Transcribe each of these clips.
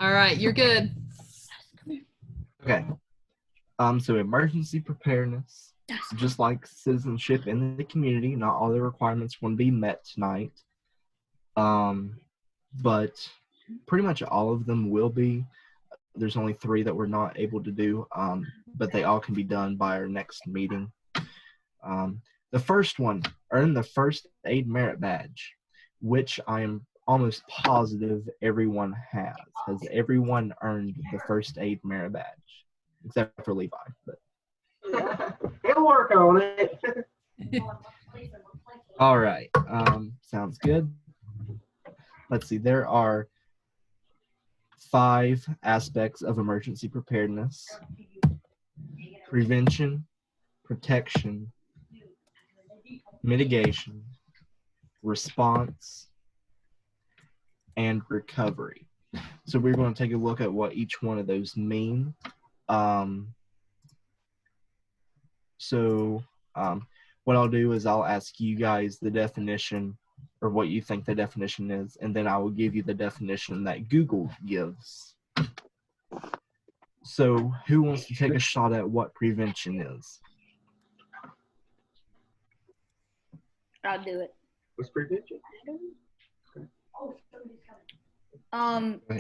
All right, you're good. Okay. So emergency preparedness, just like citizenship in the community, not all the requirements want to be met tonight. But pretty much all of them will be. There's only 3 that we're not able to do, but they all can be done by our next meeting. The first one, earn the first aid merit badge, which I am almost positive everyone has. Has everyone earned the first aid merit badge? Except for Levi. But. He'll work on it. All right. Sounds good. Let's see. There are 5 aspects of emergency preparedness: prevention, protection, mitigation, response, and recovery. So we're going to take a look at what each one of those mean. What I'll do is I'll ask you guys the definition, or what you think the definition is, and then I will give you the definition that Google gives. So who wants to take a shot at what prevention is? I'll do it. What's prevention?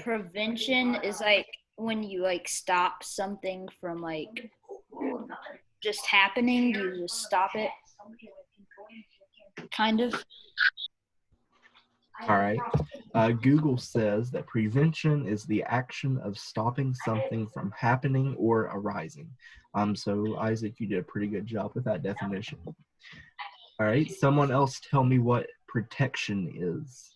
Prevention is like when you like stop something from like just happening, you just stop it. Kind of. All right. Google says that prevention is the action of stopping something from happening or arising. So Isaac, you did a pretty good job with that definition. All right. Someone else tell me what protection is.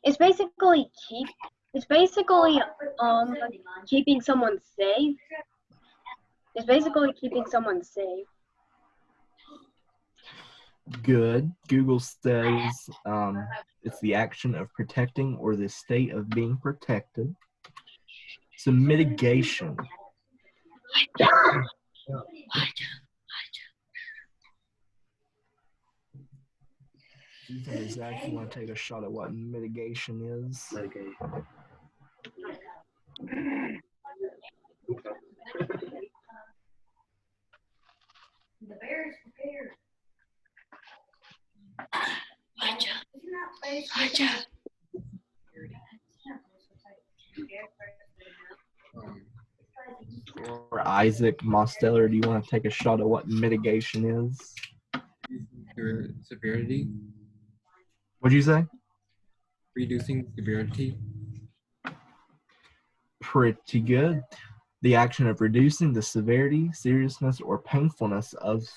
It's basically keeping someone safe. It's basically keeping someone safe. Good. Google says it's the action of protecting or the state of being protected. So mitigation. Ethan and Zach, you want to take a shot at what mitigation is? Okay. The bear is prepared. Or Isaac Mosteller, do you want to take a shot at what mitigation is? Severity. What'd you say? Reducing severity. Pretty good. The action of reducing the severity, seriousness, or painfulness of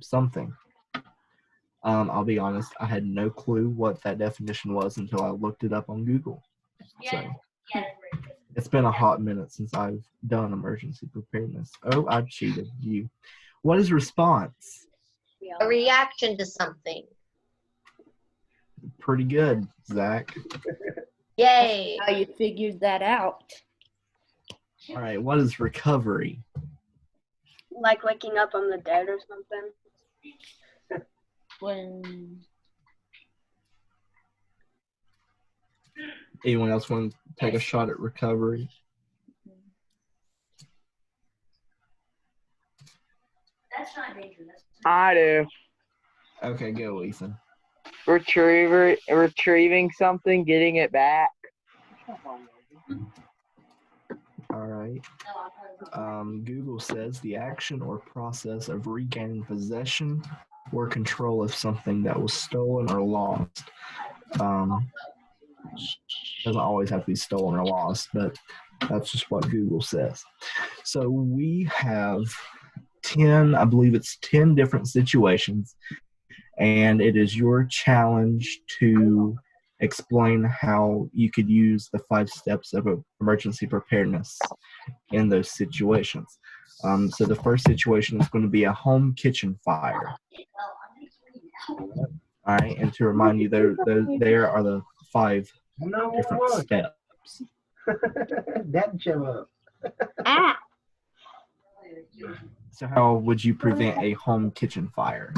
something. I'll be honest, I had no clue what that definition was until I looked it up on Google. So it's been a hot minute since I've done emergency preparedness. Oh, I cheated you. What is response? A reaction to something. Pretty good, Zach. Yay. How you figured that out? All right, what is recovery? Like waking up on the dead or something. When Anyone else want to take a shot at recovery? That's not dangerous. I do. Okay, go, Ethan. Retrieving something, getting it back. All right. Google says the action or process of regaining possession or control of something that was stolen or lost. Doesn't always have to be stolen or lost, but that's just what Google says. So we have 10, I believe it's 10 different situations, and it is your challenge to explain how you could use the 5 steps of emergency preparedness in those situations. So the first situation is going to be a home kitchen fire. All right, and to remind you, there are the 5 different steps. That show up. Ah. So how would you prevent a home kitchen fire?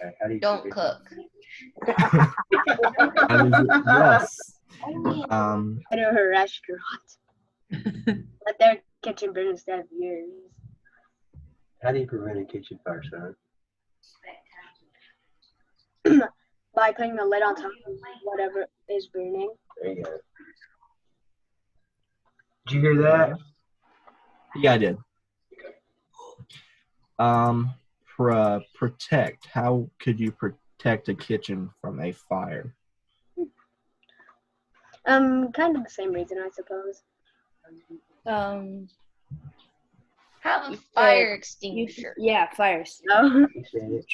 Okay, how do you Don't cook. Yes. I know her restaurant. Let their kitchen burn instead of yours. How do you prevent a kitchen fire, son? By putting the lid on top of whatever is burning. There you go. Did you hear that? Yeah, I did. Protect. How could you protect a kitchen from a fire? Kind of the same reason, I suppose. Have a fire extinguisher. Yeah, fires. No. He said it.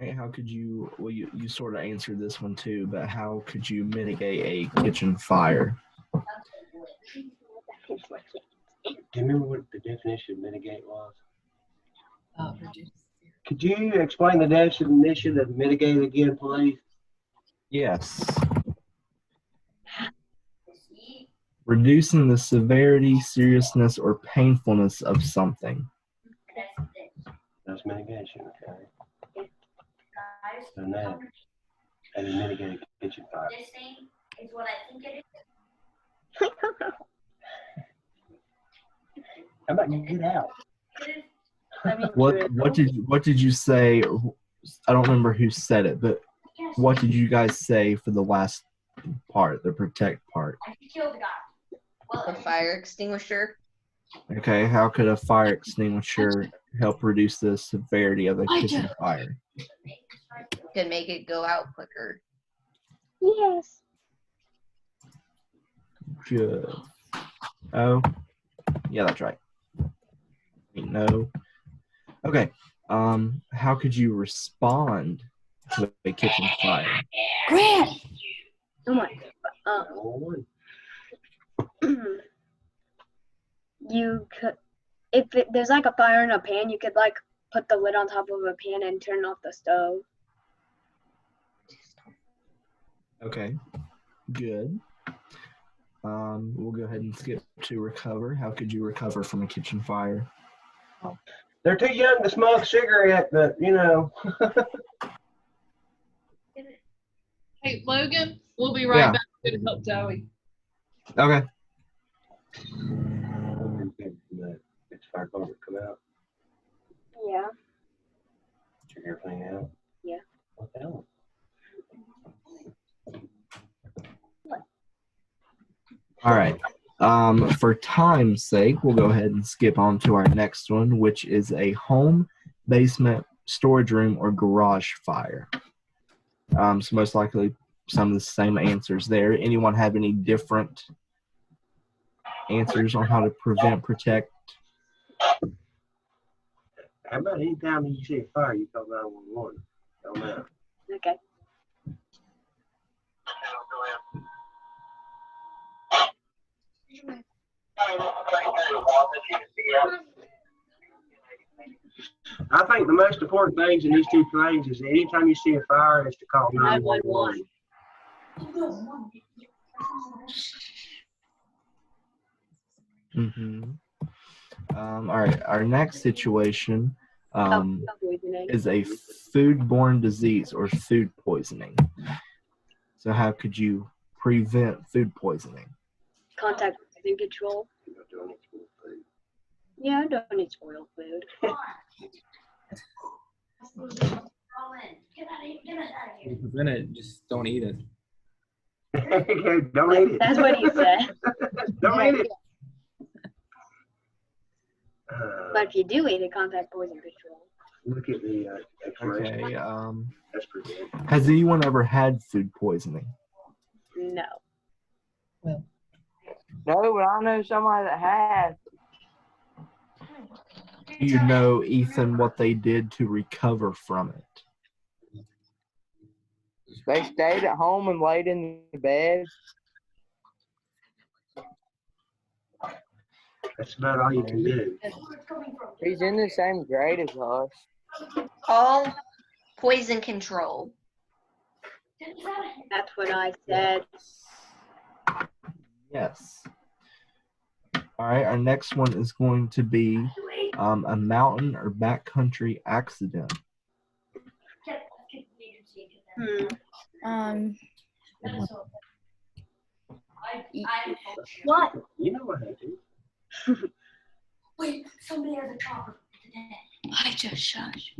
Right, how could you, well, you sort of answered this one too, but how could you mitigate a kitchen fire? Do you remember what the definition of mitigate was? Could you explain the definition of mitigate again, please? Yes. Reducing the severity, seriousness, or painfulness of something. That's mitigation, okay? So now, how do you mitigate a kitchen fire? This thing is what I think it is. How about you get out? What did you say? I don't remember who said it, but what did you guys say for the last part, the protect part? I killed the guy. A fire extinguisher. Okay, how could a fire extinguisher help reduce the severity of a kitchen fire? Could make it go out quicker. Yes. Good. Oh, yeah, that's right. No. Okay. How could you respond to a kitchen fire? Grant! Oh my. You could, if there's like a fire in a pan, you could like put the lid on top of a pan and turn off the stove. Okay. Good. We'll go ahead and skip to recover. How could you recover from a kitchen fire? They're too young to smoke a cigarette, but you know. Hey, Logan, we'll be right back to help Joey. Okay. It's fire department come out. Yeah. Check everything out. Yeah. What the hell? All right. For time's sake, we'll go ahead and skip on to our next one, which is a home, basement, storage room, or garage fire. So most likely some of the same answers there. Anyone have any different answers on how to prevent, protect? How about anytime you see a fire, you call 911? Don't matter. Okay. I think the most important things in these two things is that anytime you see a fire, is to call 911. Mm-hmm. All right. Our next situation is a foodborne disease or food poisoning. So how could you prevent food poisoning? Contact poison control. Yeah, I don't need spoiled food. To prevent it, just don't eat it. Don't eat it. That's what he said. Don't eat it. But if you do eat it, contact poison control. Look at the expiration. Okay. That's pretty good. Has anyone ever had food poisoning? No. No, but I know somebody that has. Do you know, Ethan, what they did to recover from it? They stayed at home and laid in the bed. That's about all you can do. He's in the same grade as us. All poison control. That's what I said. Yes. All right, our next one is going to be a mountain or backcountry accident. What? You know what I do. Wait, somebody has a chopper. I just shush.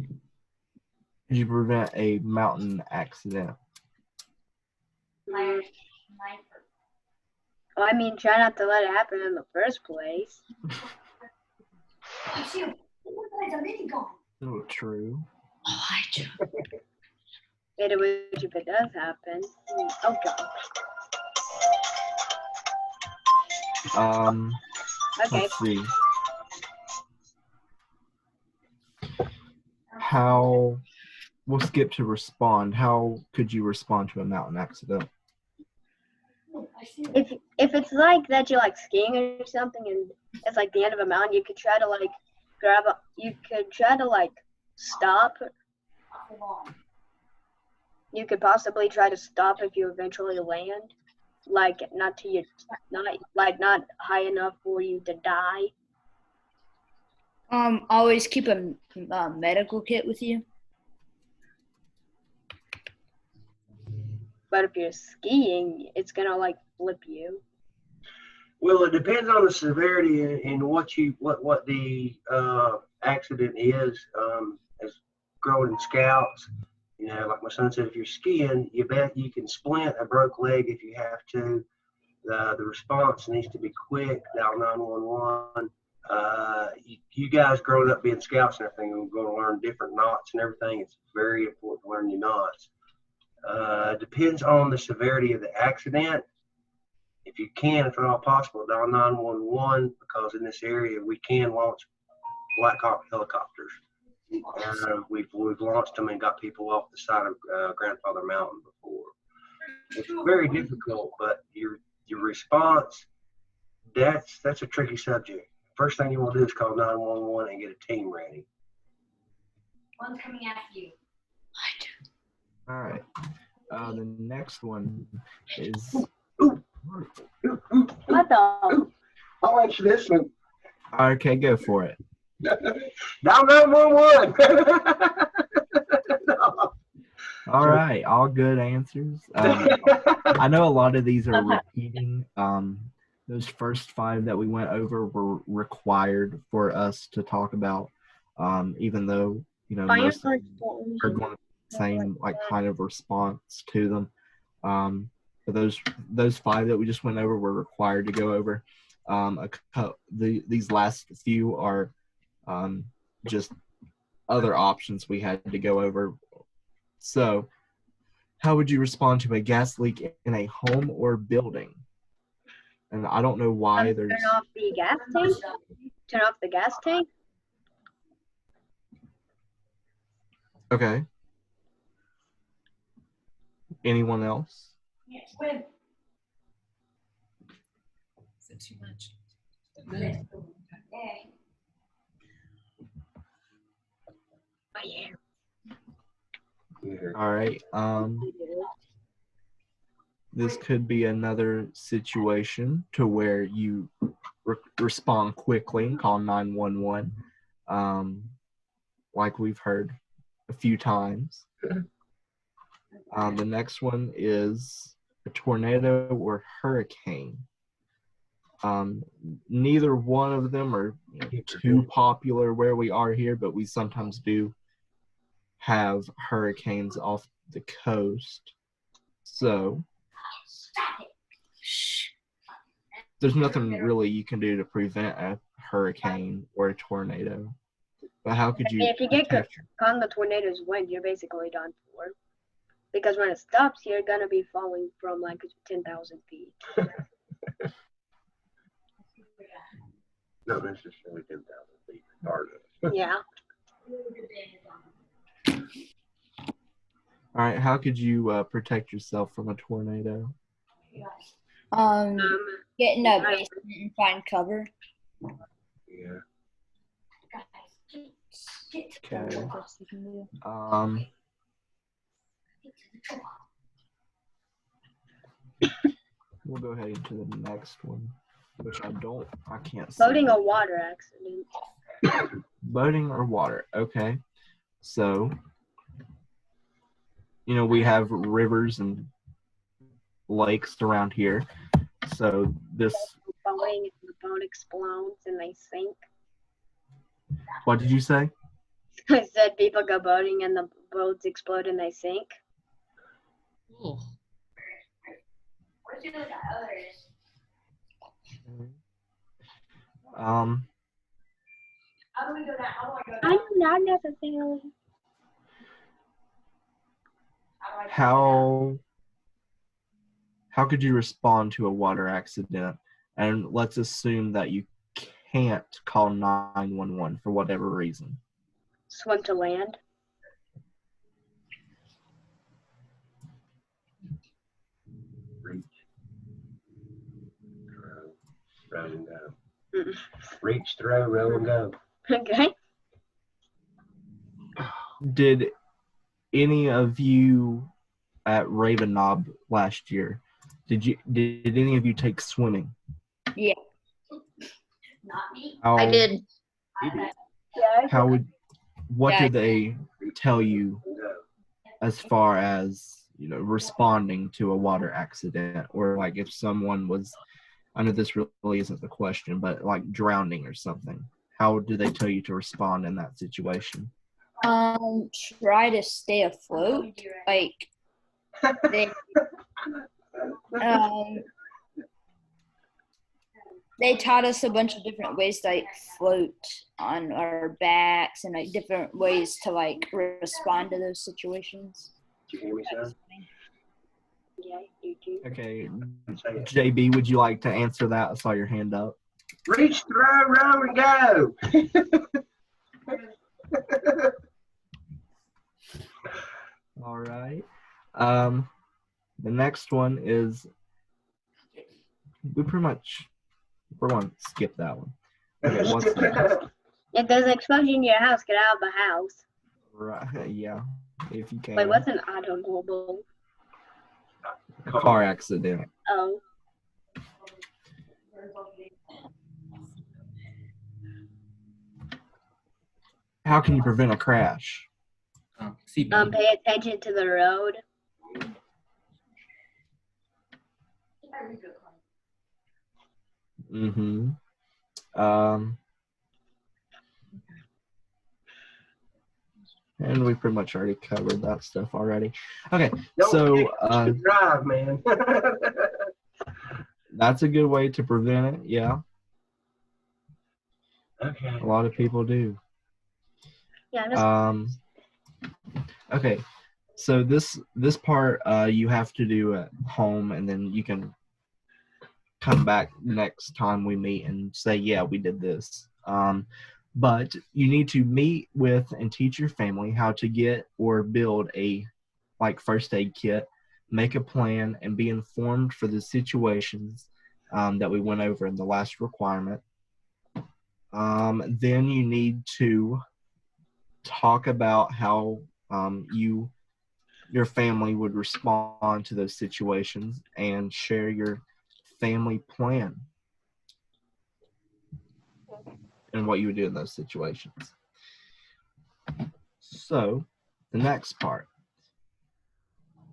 Could you prevent a mountain accident? Fire sniper. Well, I mean, try not to let it happen in the first place. I see a minigun. Oh, true. Oh, I just. Wait, which if it does happen. Oh god. Okay. Let's see. How, we'll skip to respond. How could you respond to a mountain accident? If it's like that you're like skiing or something and it's like the end of a mountain, you could try to like stop. You could possibly try to stop if you eventually land. Like not high enough for you to die. Always keep a medical kit with you. But if you're skiing, it's gonna like flip you. Well, it depends on the severity and what the accident is. As growing Scouts, you know, like my son said, if you're skiing, you bet you can splint a broke leg if you have to. The response needs to be quick. Dial 911. You guys growing up being Scouts and everything are going to learn different knots and everything. It's very important to learn your knots. Depends on the severity of the accident. If you can, if at all possible, dial 911 because in this area we can launch Black Hawk helicopters. We've launched them and got people off the side of Grandfather Mountain before. It's very difficult, but your response, that's a tricky subject. First thing you want to do is call 911 and get a team ready. One's coming after you. All right. The next one is. What the? I'll answer this one. Okay, go for it. Dial 911. All right, all good answers. I know a lot of these are repeating. Those first 5 that we went over were required for us to talk about, even though, you know, most of them are going to be the same like kind of response to them. But those 5 that we just went over were required to go over. These last few are just other options we had to go over. So, how would you respond to a gas leak in a home or building? And I don't know why there's. Turn off the gas tank. Turn off the gas tank. Okay. Anyone else? Swim. Is it too much? Yeah. All right. This could be another situation to where you respond quickly and call 911, like we've heard a few times. The next one is a tornado or hurricane. Neither one of them are too popular where we are here, but we sometimes do have hurricanes off the coast. So there's nothing really you can do to prevent a hurricane or a tornado. But how could you? If you get caught on the tornado's wind, you're basically done for. Because when it stops, you're gonna be falling from like 10,000 feet. Not necessarily 10,000 feet, regardless. Yeah. All right. How could you protect yourself from a tornado? Get in a basement and find cover. Yeah. Okay. We'll go ahead into the next one, which I can't see. Boating or water accident. Boating or water. Okay. So we have rivers and lakes around here. So this, Boating and the boat explodes and they sink. what did you say? I said people go boating and the boats explode and they sink. Ooh. How do we go down? How do I go I down? do not necessarily. How could you respond to a water accident? And let's assume that you can't call 911 for whatever reason. Swim to land. Reach, throw, row and go. Mm. Reach, throw, row and go. Okay. Did any of you at Raven Knob last year, did any of you take swimming? Yeah. Not me. I did. Yeah. What Yeah, did they tell you Go. as far as, responding to a water accident, or like if someone was, I know this really isn't the question, but like drowning or something, how do they tell you to respond in that situation? Try to stay afloat. Like they taught us a bunch of different ways to like float on our backs and like different ways to like respond to those situations. Did you hear me, son? Yeah, you do. Okay, Say it. JB, would you like to answer that? I saw your hand up. Reach, throw, row and go. All right. The next one is, we're going to skip that one. Okay, what's next? If there's an explosion in your house, get out of the house. Right, yeah, if you can. Wait, what's an automobile? Car accident. Oh. How can you prevent a crash? Seatbelt. Pay attention to the road. Mm-hmm. And we pretty much already covered that stuff already. Okay, so drive, man. that's a good way to prevent it. Yeah, Okay. a lot of people do. Yeah. Okay, so this part you have to do at home, and then you can come back next time we meet and say, yeah, we did this. But you need to meet with and teach your family how to get or build a first aid kit, make a plan, and be informed for the situations that we went over in the last requirement. Then you need to talk about how your family would respond to those situations and share your family plan and what you would do in those situations. So, the next part,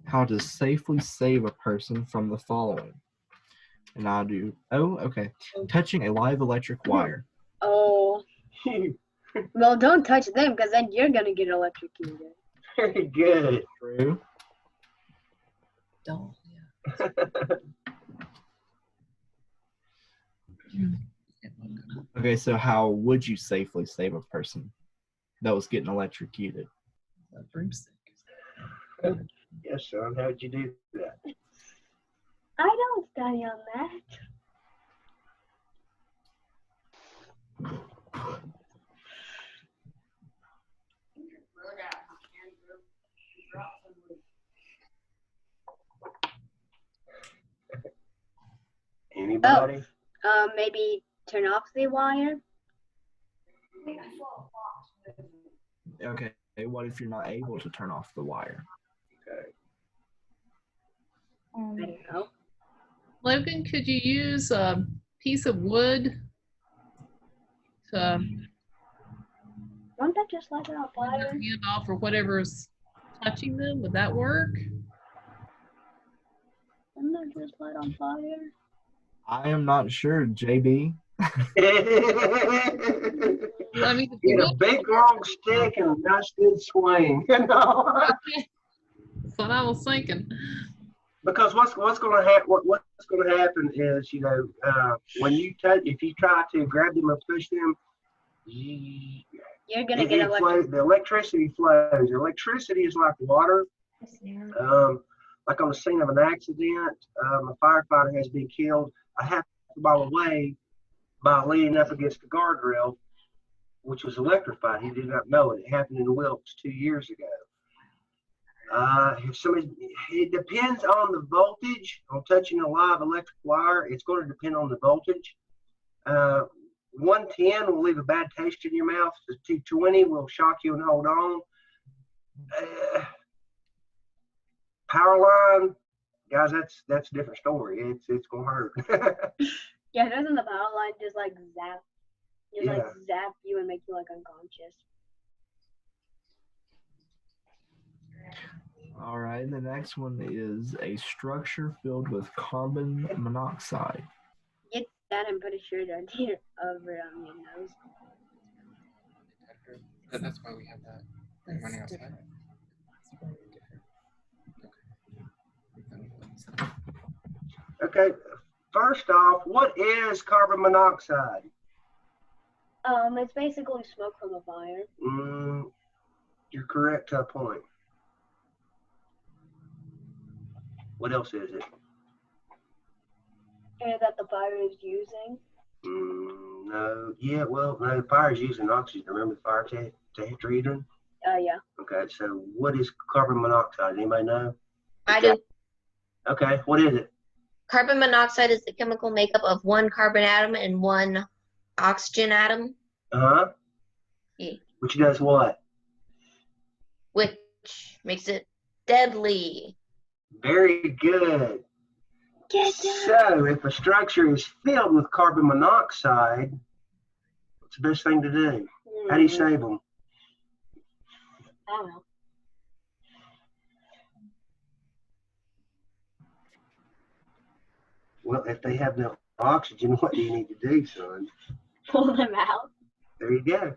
how to safely save a person from the following. And I'll do, touching a live electric wire. Oh. Well, don't touch them because then you're going to get electrocuted. Very good. True. Don't. Okay, so how would you safely save a person that was getting electrocuted? A broomstick. Yes, son. How'd you do that? I don't study on that. Anybody? Maybe turn off the wire. Okay, what if you're not able to turn off the wire? Okay. I don't know. Logan, could you use a piece of wood to Won't that just light it on burn your fire? hand off or whatever's touching them? Would that work? I'm not just light on fire. I am not sure, JB. I mean, Get a big long stick and a nice good swing. You know? that's what I was thinking. Because what's going to happen? What's going to happen is, you know, when you if you try to grab them or push them, You're gonna get the electricity flows. Electricity is like water. Like on the scene of an accident, a firefighter has been killed a half a mile away by leaning up against the guardrail, which was electrified. He did not know it. It happened in Wilkes 2 years ago. It depends on the voltage. On touching a live electric wire, it's going to depend on the voltage. 110 will leave a bad taste in your mouth. The 220 will shock you and hold on. Power line, guys, that's a different story. It's gonna hurt. Yeah, doesn't the power line just like zap you and make you like unconscious? All right, the next one is a structure filled with carbon monoxide. Get that and put a shirt on here over on your nose. That's why we have that running outside. Okay, first off, what is carbon monoxide? It's basically smoke from a fire. You're correct to a point. What else is it? Air that the fire is using. No. Yeah, well, no, the fire is using oxygen. Remember the fire tetrahedron? Yeah. Okay, so what is carbon monoxide? Anybody know? I do. Okay, what is it? Carbon monoxide is the chemical makeup of one carbon atom and one oxygen atom. Yeah. Which does what? Which makes it deadly. Very good. So, if a structure is filled with carbon monoxide, what's the best thing to do? How do you save them? I don't know. Well, if they have no oxygen, what do you need to do, son? Pull them out. There you go.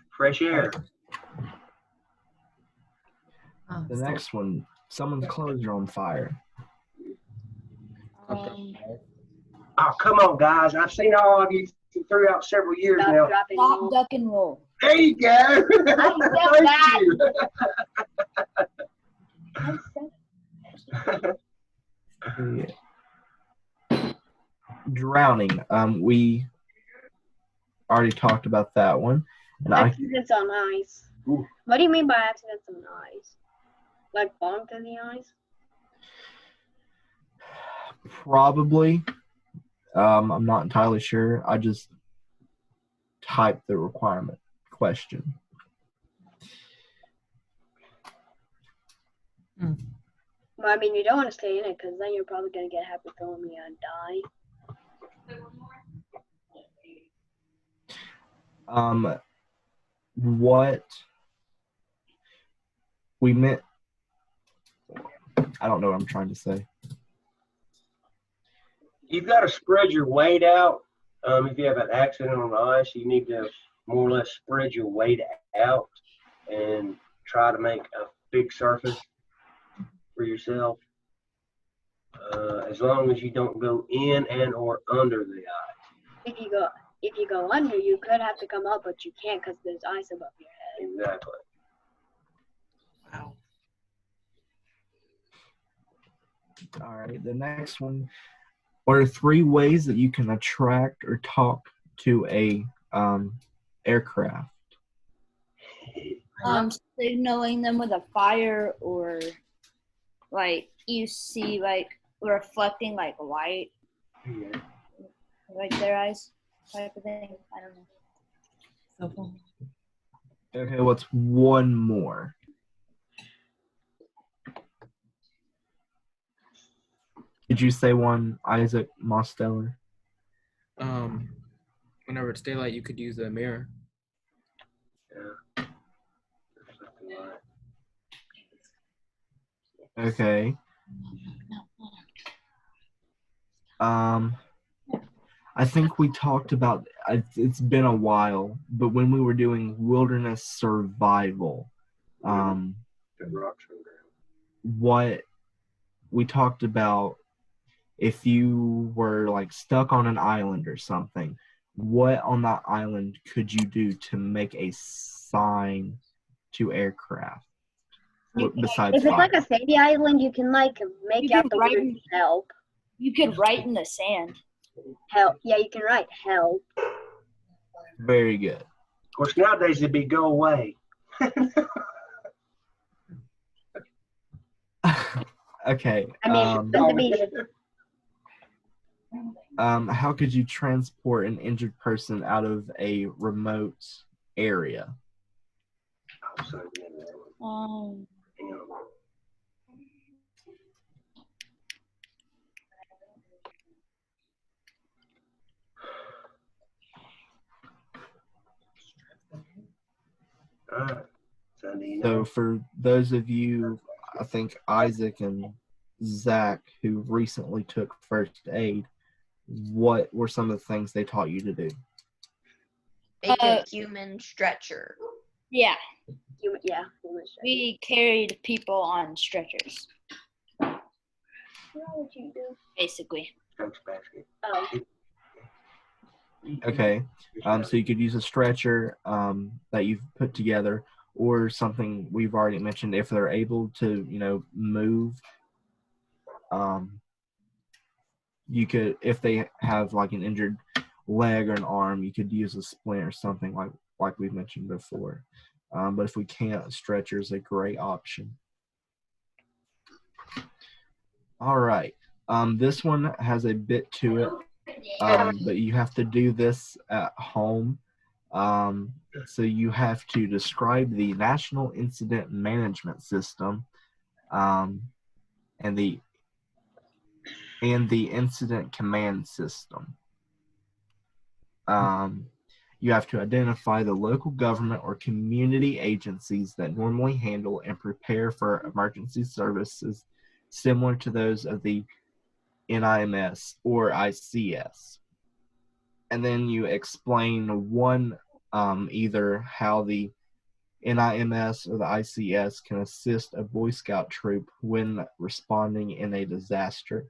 Fresh air. The next one, someone's clothes are on fire. Oh, come on, guys. I've seen all of you throughout several years now. Stop, duck, and roll. There you go. Thank you. Drowning. We already talked about that one. And Accidents on ice. Ooh. What do you mean by accidents on ice? Like bumped in the ice? Probably. I'm not entirely sure. I just typed the requirement question. Well, I mean, you don't want to stay in it because then you're probably going to get hypothermia and die. What we meant, I don't know what I'm trying to say. You've got to spread your weight out. If you have an accident on the ice, you need to more or less spread your weight out and try to make a big surface for yourself. As long as you don't go in and or under the ice. If you go under, you could have to come up, but you can't because there's ice above your head. Exactly. Wow. All right, the next one. What are 3 ways that you can attract or talk to a aircraft? Signaling them with a fire, or like you see like reflecting like light, Yeah. like their eyes type of thing. I don't know. Okay, what's one more? Did you say one, Isaac Mosteller? Whenever it's daylight, you could use a mirror. Yeah. Okay. I think we talked about, it's been a while, but when we were doing wilderness survival, what we talked about, if you were like stuck on an island or something, what on that island could you do to make a sign to aircraft besides If it's like fire? a sandy island, you can like make You out can the write word in- help. You could write in the sand. Help. Yeah, you can write help. Very good. Of course, nowadays it'd be go away. Okay. I mean, but to be How could you transport an injured person out of a remote area? So for those of you, I think Isaac and Zach, who recently took first aid, what were some of the things they taught you to do? Make a human stretcher. Yeah, yeah. we carried people on stretchers, What would you do? basically. Oh. Okay. So you could use a stretcher that you've put together, or something we've already mentioned, if they're able to, move. You could, if they have like an injured leg or an arm, you could use a splint or something like we've mentioned before. But if we can't, a stretcher is a great option. All right. This one has a bit to it, but you have to do this at home. So you have to describe the National Incident Management System and the Incident Command System. You have to identify the local government or community agencies that normally handle and prepare for emergency services similar to those of the NIMS or ICS. And then you explain either how the NIMS or the ICS can assist a Boy Scout troop when responding in a disaster,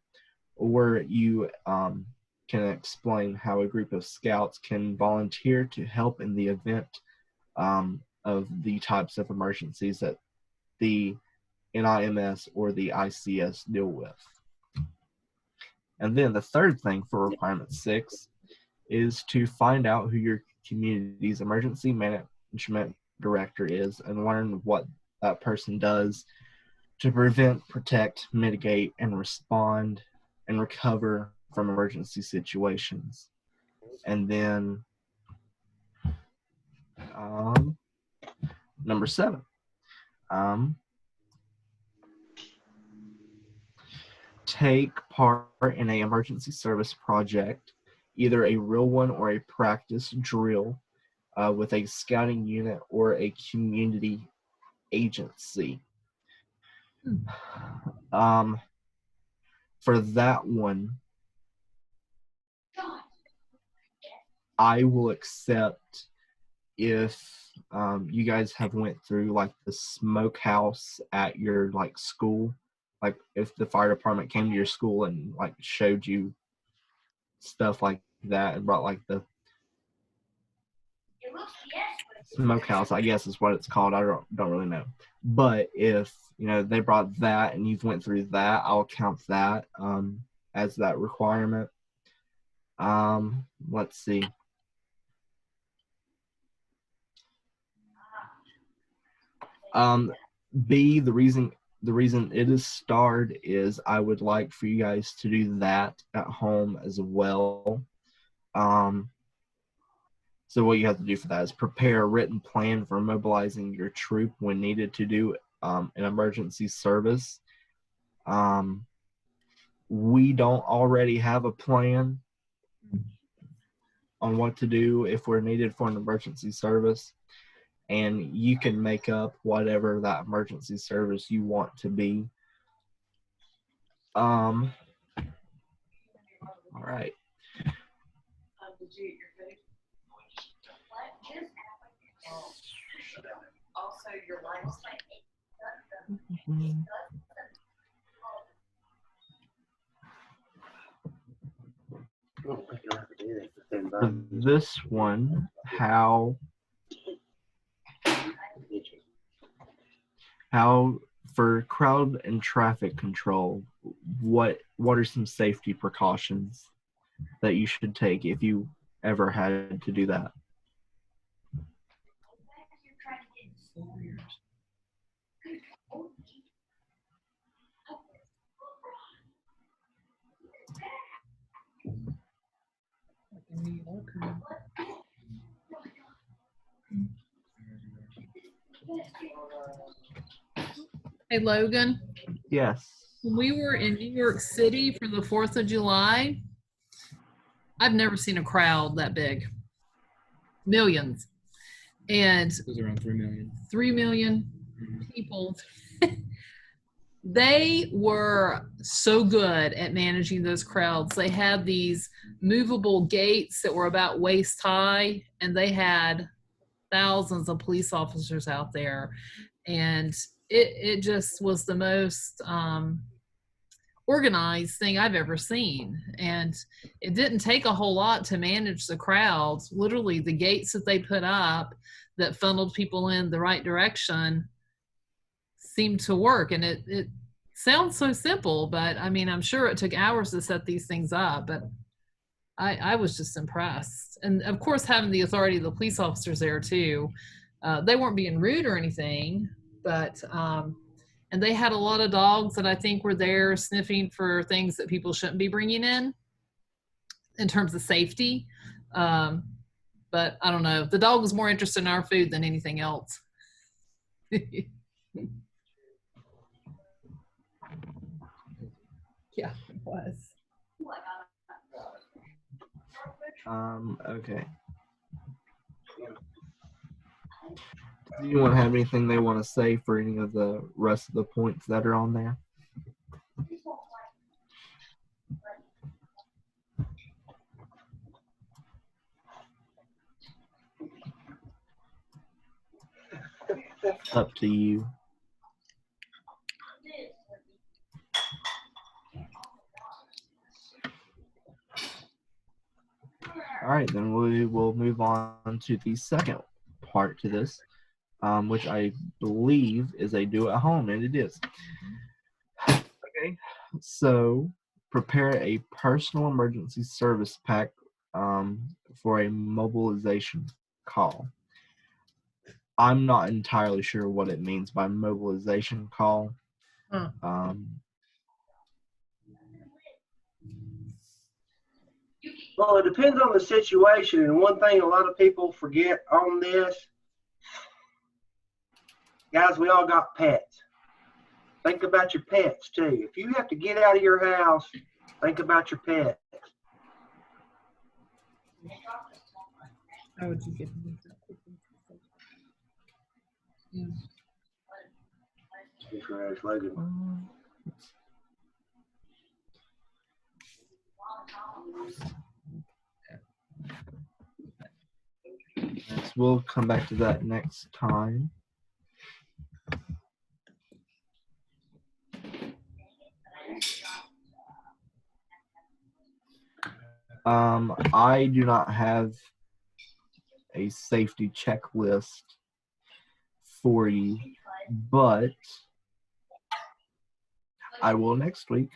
or you can explain how a group of scouts can volunteer to help in the event of the types of emergencies that the NIMS or the ICS deal with. And then the third thing for requirement 6 is to find out who your community's emergency management director is and learn what that person does to prevent, protect, mitigate, and respond and recover from emergency situations. And then number 7, take part in an emergency service project, either a real one or a practice drill with a scouting unit or a community agency. For that one, I will accept if you guys have went through like the smokehouse at your like school, like if the fire department came to your school and like showed you stuff like that and brought like the smokehouse, I guess is what it's called. I don't really know. But if they brought that and you've went through that, I'll count that as that requirement. Let's see. B, the reason it is starred is I would like for you guys to do that at home as well. So what you have to do for that is prepare a written plan for mobilizing your troop when needed to do an emergency service. We don't already have a plan on what to do if we're needed for an emergency service, and you can make up whatever that emergency service you want to be. All right. Also, your life's I don't think you'll have to do that within For both. this one, how for crowd and traffic control, what are some safety precautions that you should take if you ever had to do that? Hey, Logan, Yes. when we were in New York City for the 4th of July, I've never seen a crowd that big. Millions. And It was around 3 million. 3 million people. They were so good at managing those crowds. They had these movable gates that were about waist high, and they had thousands of police officers out there. And it just was the most organized thing I've ever seen. And it didn't take a whole lot to manage the crowds. Literally, the gates that they put up that funneled people in the right direction seemed to work. And it sounds so simple, but I mean, I'm sure it took hours to set these things up, but I was just impressed. And of course, having the authority of the police officers there too. They weren't being rude or anything, but and they had a lot of dogs that I think were there sniffing for things that people shouldn't be bringing in terms of safety. But I don't know. The dog was more interested in our food than anything else. Yeah, it was. Okay. Does anyone have anything they want to say for any of the rest of the points that are on there? Up to you. All right, then we will move on to the second part to this, which I believe is a do at home, and it is. Okay, so prepare a personal emergency service pack for a mobilization call. I'm not entirely sure what it means by mobilization call. Well, it depends on the situation. And one thing a lot of people forget on this, guys, we all got pets. Think about your pets too. If you have to get out of your house, think about your pet. How would you get them? Yeah. We'll come back to that next time. I do not have a safety checklist for you, but I will next week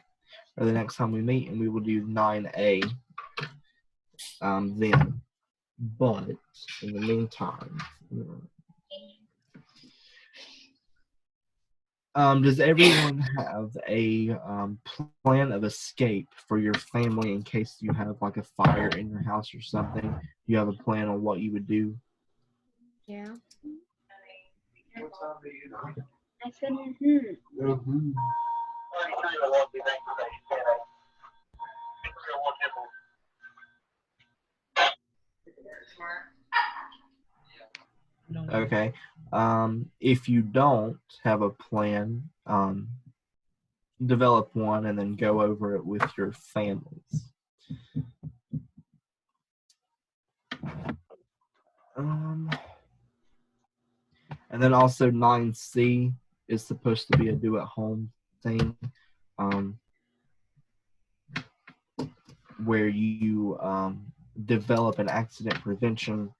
or the next time we meet, and we will do 9A then. But in the meantime, does everyone have a plan of escape for your family in case you have like a fire in your house or something? Do you have a plan on what you would do? Yeah. I said, Okay. If you don't have a plan, develop one and then go over it with your families. And then also 9C is supposed to be a do-at-home thing, where you develop an accident prevention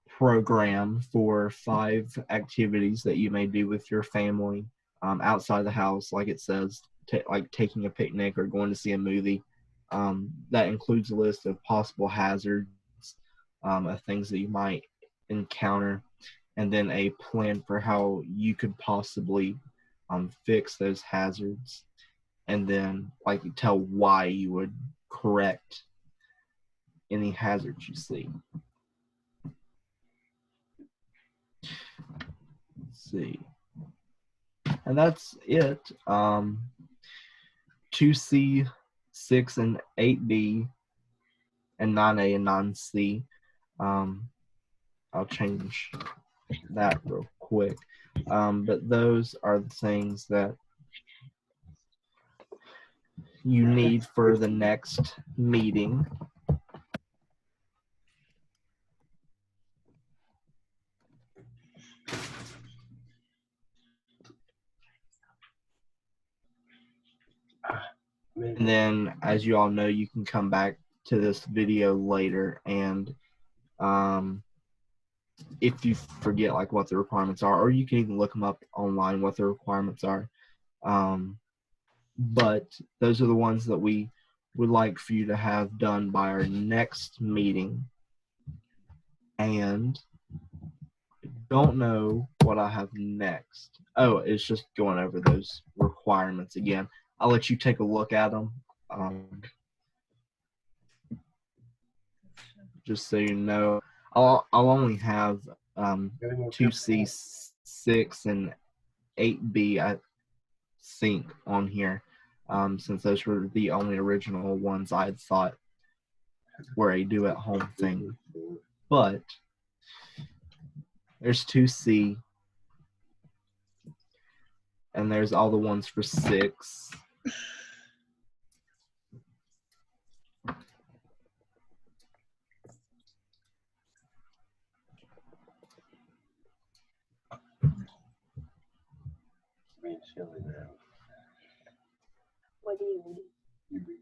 program for 5 activities that you may do with your family outside the house, like it says, like taking a picnic or going to see a movie. That includes a list of possible hazards, of things that you might encounter, and then a plan for how you could possibly fix those hazards, and then like tell why you would correct any hazards you see. Let's see. And that's it. 2C, 6 and 8B, and 9A and 9C. I'll change that real quick. But those are the things that you need for the next meeting. And then, as you all know, you can come back to this video later, and if you forget like what the requirements are, or you can even look them up online what the requirements are. But those are the ones that we would like for you to have done by our next meeting. And I don't know what I have next. Oh, it's just going over those requirements again. I'll let you take a look at them. Just so you know, I'll only have 2C, 6, and 8B, I think, on here, since those were the only original ones I had thought were a do-at-home thing. But there's 2C, and there's all the ones for 6. Being silly now. What do you mean?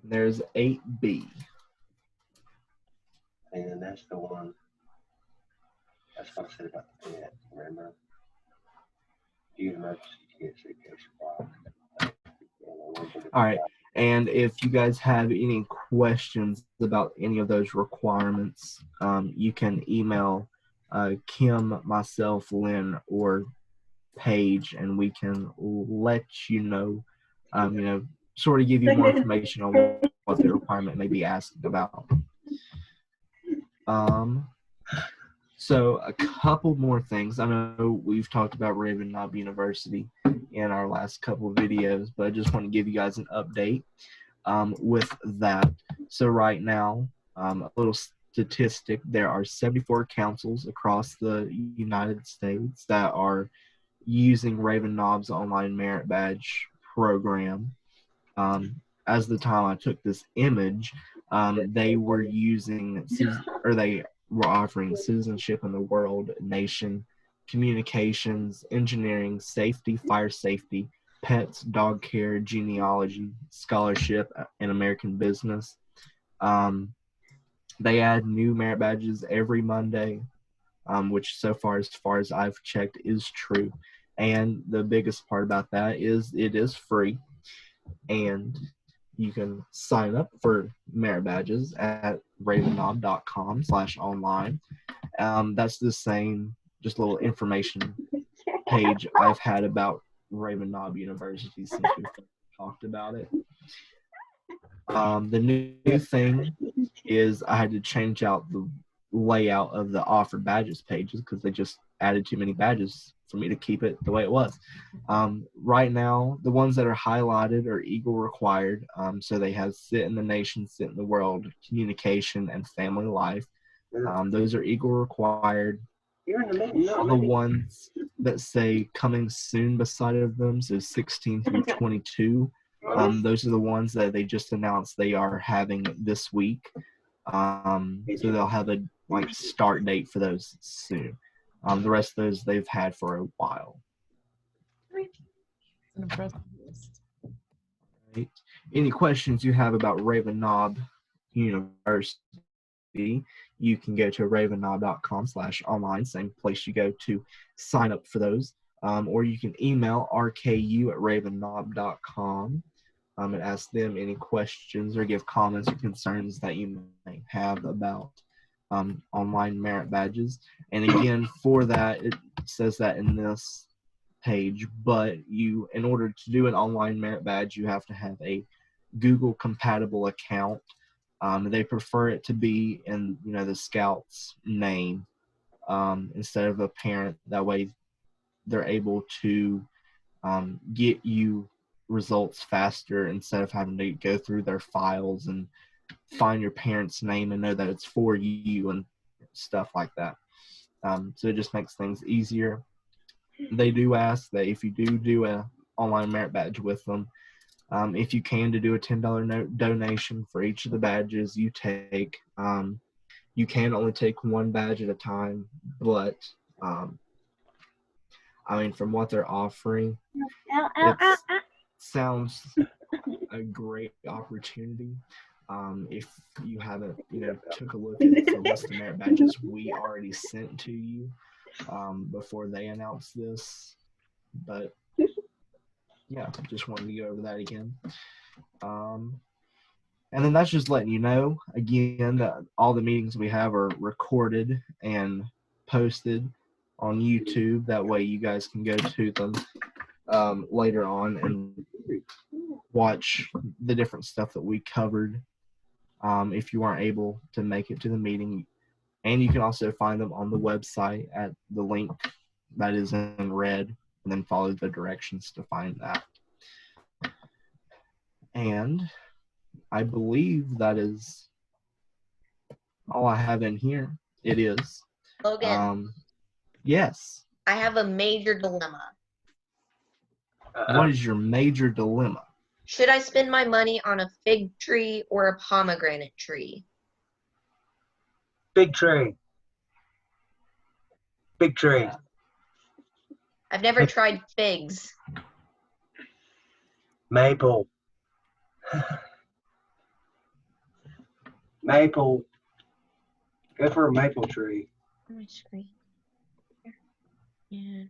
There's 8B. And that's the one. That's what I said about the pet, remember? Use emergency kit so you can supply. All right. And if you guys have any questions about any of those requirements, you can email Kim, myself, Lynn, or Paige, and we can let you know, sort of give you more information on what the requirement may be asked about. So a couple more things. I know we've talked about Raven Knob University in our last couple of videos, but I just want to give you guys an update with that. So right now, a little statistic, there are 74 councils across the United States that are using Raven Knob's online merit badge program. As the time I took this image, they were using, or they were offering citizenship in the world, nation, communications, engineering, safety, fire safety, pets, dog care, genealogy, scholarship, and American business. They add new merit badges every Monday, which so far as I've checked is true. And the biggest part about that is it is free, and you can sign up for merit badges at ravenknob.com/online. That's the same, just a little information page I've had about Raven Knob University since we talked about it. The new thing is I had to change out the layout of the offered badges pages because they just added too many badges for me to keep it the way it was. Right now, the ones that are highlighted are Eagle required. So they have sit in the nation, sit in the world, communication, and family life. Those are Eagle required. You're in the middle. All the ones that say coming soon beside of them, so 16 through 22, those are the ones that they just announced they are having this week. So they'll have a start date for those soon. The rest of those they've had for a while. Right. Any questions you have about Raven Knob University, you can go to ravennob.com/online, same place you go to sign up for those. Or you can email rku@ravennob.com and ask them any questions or give comments or concerns that you may have about online merit badges. And again, for that, it says that in this page, but in order to do an online merit badge, you have to have a Google compatible account. They prefer it to be in the Scout's name instead of a parent. That way they're able to get you results faster instead of having to go through their files and find your parent's name and know that it's for you and stuff like that. So it just makes things easier. They do ask that if you do a online merit badge with them, if you can, to do a $10 donation for each of the badges you take. You can only take one badge at a time, but from what they're offering, it sounds a great opportunity. If you haven't, took a look at the list of merit badges we already sent to you before they announced this, but yeah, just wanted to go over that again. And then that's just letting you know again that all the meetings we have are recorded and posted on YouTube. That way you guys can go to them later on and watch the different stuff that we covered if you aren't able to make it to the meeting. And you can also find them on the website at the link that is in red, and then follow the directions to find that. And I believe that is all I have in here. It is. Logan. Yes. I have a major dilemma. What is your major dilemma? Should I spend my money on a fig tree or a pomegranate tree? Big tree. Big tree. I've never tried figs. Maple. Maple. Go for a maple tree. On my screen. Yeah.